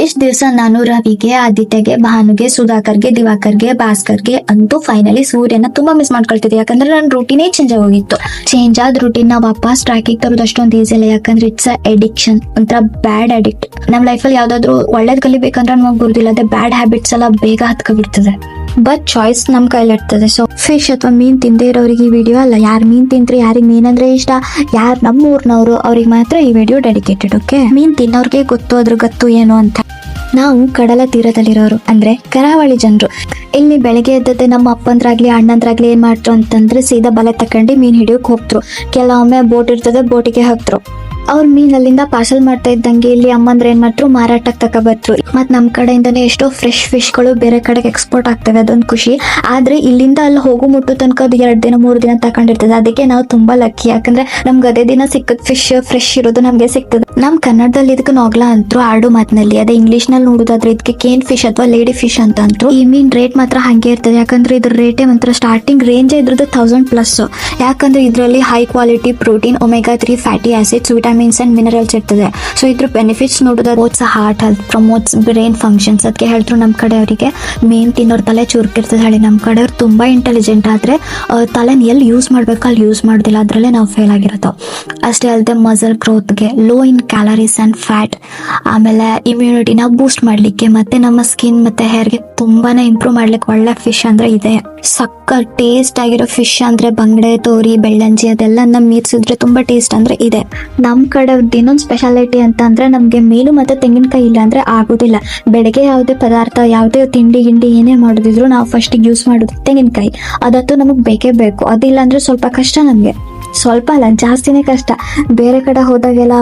ಇಷ್ಟ ದಿವಸ ನಾನು ರವಿಗೆ, ಆದಿತ್ಯಗೆ, ಭಾನುಗೆ, ಸುಧಾಕರ್ಗೆ, ದಿವಾಕರ್ಗೆ, ಭಾಸ್ಕರ್ಗೆ ಅಂತೂ ಫೈನಲಿ ಸೂರ್ಯನ ತುಂಬಾ ಮಿಸ್ ಮಾಡ್ಕೊಳ್ತಿದ್ದೆ. ಯಾಕಂದ್ರೆ ನನ್ನ ರೂಟೀನೇ ಚೇಂಜ್ ಆಗೋಗಿತ್ತು. ಚೇಂಜ್ ಆದ ರೂಟೀನ್ ನಾವು ವಾಪಸ್ ಟ್ರ್ಯಾಕಿಗೆ ತರೋದು ಅಷ್ಟೊಂದು ಈಸಿ ಇಲ್ಲ. ಯಾಕಂದ್ರೆ ಇಟ್ಸ್ ಅಡಿಕ್ಷನ್, ಒಂಥರ ಬ್ಯಾಡ್ ಅಡಿಕ್ಟ್. ನಮ್ಮ ಲೈಫಲ್ಲಿ ಯಾವ್ದಾದ್ರು ಒಳ್ಳೇದ್ ಕಲಿಬೇಕಂದ್ರೆ ನಮಗೆ ಬರುದಿಲ್ಲ. ಅದೇ ಬ್ಯಾಡ್ ಹ್ಯಾಬಿಟ್ಸ್ ಎಲ್ಲ ಬೇಗ ಹತ್ಕೊಬಿಡ್ತದೆ. ಬಟ್ ಚಾಯ್ಸ್ ನಮ್ ಕೈಲಿ ಇರ್ತದೆ. ಸೊ ಫಿಶ್ ಅಥವಾ ಮೀನ್ ತಿಂದೇ ಇರೋರಿಗೆ ಈ ವಿಡಿಯೋ ಅಲ್ಲ. ಯಾರು ಮೀನ್ ತಿಂತ್ರಿ, ಯಾರಿಗೆ ಮೀನ್ ಅಂದ್ರೆ ಇಷ್ಟ, ಯಾರು ನಮ್ಮೂರ್ನವರು ಅವ್ರಿಗೆ ಮಾತ್ರ ಈ ವಿಡಿಯೋ ಡೆಡಿಕೇಟೆಡ್. ಓಕೆ, ಮೀನ್ ತಿನ್ನೋರ್ಗೆ ಗೊತ್ತು ಅದ್ರ ಗತ್ತು ಏನು ಅಂತ. ನಾವು ಕಡಲ ತೀರದಲ್ಲಿರೋರು, ಅಂದ್ರೆ ಕರಾವಳಿ ಜನರು. ಇಲ್ಲಿ ಬೆಳಗ್ಗೆ ಎದ್ದದೆ ನಮ್ಮ ಅಪ್ಪಂದ್ರಾಗ್ಲಿ ಅಣ್ಣಂದ್ರಾಗ್ಲಿ ಏನ್ ಮಾಡ್ರು ಅಂತಂದ್ರೆ ಸೀದಾ ಬಲೆ ತಕೊಂಡಿ ಮೀನ್ ಹಿಡಿಯೋಕ್ ಹೋಗ್ತರು. ಕೆಲವೊಮ್ಮೆ ಬೋಟ್ ಇರ್ತದೆ, ಬೋಟಿಗೆ ಹಾಕ್ತರು. ಅವ್ರ ಮೀನ್ ಅಲ್ಲಿಂದ ಪಾರ್ಸಲ್ ಮಾಡ್ತಾ ಇದ್ದಂಗೆ ಇಲ್ಲಿ ಅಮ್ಮಂದ್ರ ಏನ್ ಮಾಡ್ರು, ಮಾರಾಟಕ್ಕೆ ತಕೊಬತ್ರು. ಮತ್ ನಮ್ ಕಡೆಯಿಂದಾನೆ ಎಷ್ಟೋ ಫ್ರೆಶ್ ಫಿಶ್ಗಳು ಬೇರೆ ಕಡೆಗೆ ಎಕ್ಸ್ಪೋರ್ಟ್ ಆಗ್ತವೆ, ಅದೊಂದು ಖುಷಿ. ಆದ್ರೆ ಇಲ್ಲಿಂದ ಅಲ್ಲಿ ಹೋಗು ಮುಟ್ಟು ತನಕ ಅದು 2 ದಿನ 3 ದಿನ ತಕೊಂಡಿರ್ತದೆ. ಅದಕ್ಕೆ ನಾವು ತುಂಬಾ ಲಕ್ಕಿ. ಯಾಕಂದ್ರೆ ನಮ್ಗೆ ಅದೇ ದಿನ ಸಿಕ್ಕದ್ ಫಿಶ್ ಫ್ರೆಶ್ ಇರೋದು ನಮ್ಗೆ ಸಿಗ್ತದೆ. ನಮ್ ಕನ್ನಡದಲ್ಲಿ ಇದಕ್ಕೆ ನೋಗ್ಲಾ ಅಂತರು, ಆಡು ಮಾತಿನಲ್ಲಿ. ಅದೇ ಇಂಗ್ಲಿಷ್ ನಲ್ಲಿ ನೋಡುದಾದ್ರೆ ಇದಕ್ಕೆ ಕೇನ್ ಫಿಶ್ ಅಥವಾ ಲೇಡಿ ಫಿಶ್ ಅಂತ ಅಂತರು. ಈ ಮೀನ್ ರೇಟ್ ಮಾತ್ರ ಹಂಗೆ ಇರ್ತದೆ. ಯಾಕಂದ್ರೆ ಇದ್ರ ರೇಟೇ ಒಂಥರ ಸ್ಟಾರ್ಟಿಂಗ್ ರೇಂಜ್ ಇದ್ರದ್ದು 1000+. ಯಾಕಂದ್ರೆ ಇದ್ರಲ್ಲಿ high quality protein, omega 3 fatty acids, vitamins and minerals ಇರ್ತದೆ. ಸೊ ಇದ್ರ ಬೆನಿಫಿಟ್ಸ್ ನೋಡಿದ್ರೆ promotes heart health, promotes brain functions. ಅದಕ್ಕೆ ಹೇಳ್ತಾರೆ ನಮ್ಮ ಕಡೆಯವರಿಗೆ ಮೀನ್ ತಿನ್ನೋರ್ ತಲೆ ಚುರುಕಿರ್ತದೆ ಹೇಳಿ. ನಮ್ಮ ಕಡೆಯವ್ರು ತುಂಬಾ ಇಂಟೆಲಿಜೆಂಟ್, ಆದ್ರೆ ತಲೆನ ಎಲ್ಲಿ ಯೂಸ್ ಮಾಡ್ಬೇಕು ಅಲ್ಲಿ ಯೂಸ್ ಮಾಡೋದಿಲ್ಲ. ಅದ್ರಲ್ಲೇ ನಾವು ಫೇಲ್ ಆಗಿರ್ತಾವ. ಅಷ್ಟೇ ಅಲ್ಲದೆ ಮಸಲ್ ಗ್ರೋತ್ಗೆ, low in calories and fat, ಆಮೇಲೆ ಇಮ್ಯುನಿಟಿನ ಬೂಸ್ಟ್ ಮಾಡ್ಲಿಕ್ಕೆ, ಮತ್ತೆ ನಮ್ಮ ಸ್ಕಿನ್ ಮತ್ತೆ ಹೇರ್ಗೆ ತುಂಬಾನೇ ಇಂಪ್ರೂವ್ ಮಾಡ್ಲಿಕ್ಕೆ ಒಳ್ಳೆ ಫಿಶ್ ಅಂದ್ರೆ ಇದೆ. ಸಕ್ಕ ಟೇಸ್ಟ್ ಆಗಿರೋ ಫಿಶ್ ಅಂದ್ರೆ ಬಂಗಡೆ, ತೋರಿ, ಬೆಳ್ಳಂಜಿ ಅದೆಲ್ಲ ನಮ್ ಮೀರ್ಸಿದ್ರೆ ತುಂಬಾ ಟೇಸ್ಟ್ ಅಂದ್ರೆ ಇದೆ. ನಮ್ ಕಡೆ ಇನ್ನೊಂದು ಸ್ಪೆಷಾಲಿಟಿ ಅಂತ ಅಂದ್ರೆ ನಮ್ಗೆ ಮೀನು ಮತ್ತೆ ತೆಂಗಿನಕಾಯಿ ಇಲ್ಲ ಅಂದ್ರೆ ಆಗುದಿಲ್ಲ. ಬೆಳಗ್ಗೆ ಯಾವುದೇ ಪದಾರ್ಥ, ಯಾವುದೇ ತಿಂಡಿ ಗಿಂಡಿ ಏನೇ ಮಾಡೋದಿದ್ರು ನಾವು ಫಸ್ಟ್ ಯೂಸ್ ಮಾಡೋದು ತೆಂಗಿನಕಾಯಿ. ಅದಂತೂ ನಮಗ್ ಬೇಕೇ ಬೇಕು. ಅದಿಲ್ಲ ಅಂದ್ರೆ ಸ್ವಲ್ಪ ಕಷ್ಟ ನಮ್ಗೆ. ಸ್ವಲ್ಪ ಅಲ್ಲ, ಜಾಸ್ತಿನೇ ಕಷ್ಟ. ಬೇರೆ ಕಡೆ ಹೋದಾಗೆಲ್ಲ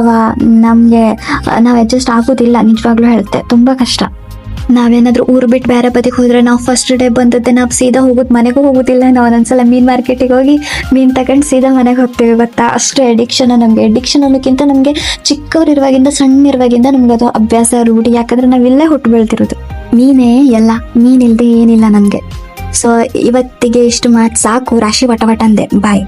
ನಮ್ಗೆ ನಾವ್ ಅಡ್ಜಸ್ಟ್ ಆಗೋದಿಲ್ಲ. ನಿಜವಾಗ್ಲೂ ಹೇಳ್ತೆ, ತುಂಬಾ ಕಷ್ಟ. ನಾವೇನಾದ್ರೂ ಊರ್ ಬಿಟ್ಟು ಬೇರೆ ಬದಿಗೆ ಹೋದ್ರೆ ನಾವು ಫಸ್ಟ್ ಡೇ ಬಂದದ್ದೆ ನಾವು ಸೀದಾ ಹೋಗೋದು ಮನೆಗೂ ಹೋಗೋದಿಲ್ಲ. ನಾವು ಒಂದೊಂದ್ಸಲ ಮೀನ್ ಮಾರ್ಕೆಟಿಗೆ ಹೋಗಿ ಮೀನ್ ತಗೊಂಡು ಸೀದಾ ಮನೆಗೆ ಹೋಗ್ತೀವಿ. ಗೊತ್ತಾ, ಅಷ್ಟು ಅಡಿಕ್ಷನ್ ನಮ್ಗೆ. ಅಡಿಕ್ಷನ್ ಅನ್ನೋಕ್ಕಿಂತ ನಮ್ಗೆ ಚಿಕ್ಕವರಿರುವಾಗಿಂದ, ಸಣ್ಣ ಇರುವಾಗಿಂದ ನಮ್ಗೆ ಅದು ಅಭ್ಯಾಸ, ರೂಢಿ. ಯಾಕಂದ್ರೆ ನಾವ್ ಇಲ್ಲೇ ಹುಟ್ಟು ಬೆಳ್ತಿರೋದು. ಮೀನೇ ಎಲ್ಲ, ಮೀನ್ ಇಲ್ದೆ ಏನಿಲ್ಲ ನಮ್ಗೆ. ಸೊ ಇವತ್ತಿಗೆ ಇಷ್ಟು ಮಾತು ಸಾಕು. ರಾಶಿ ವಟ ವಟ ಅಂದೆ. ಬಾಯ್.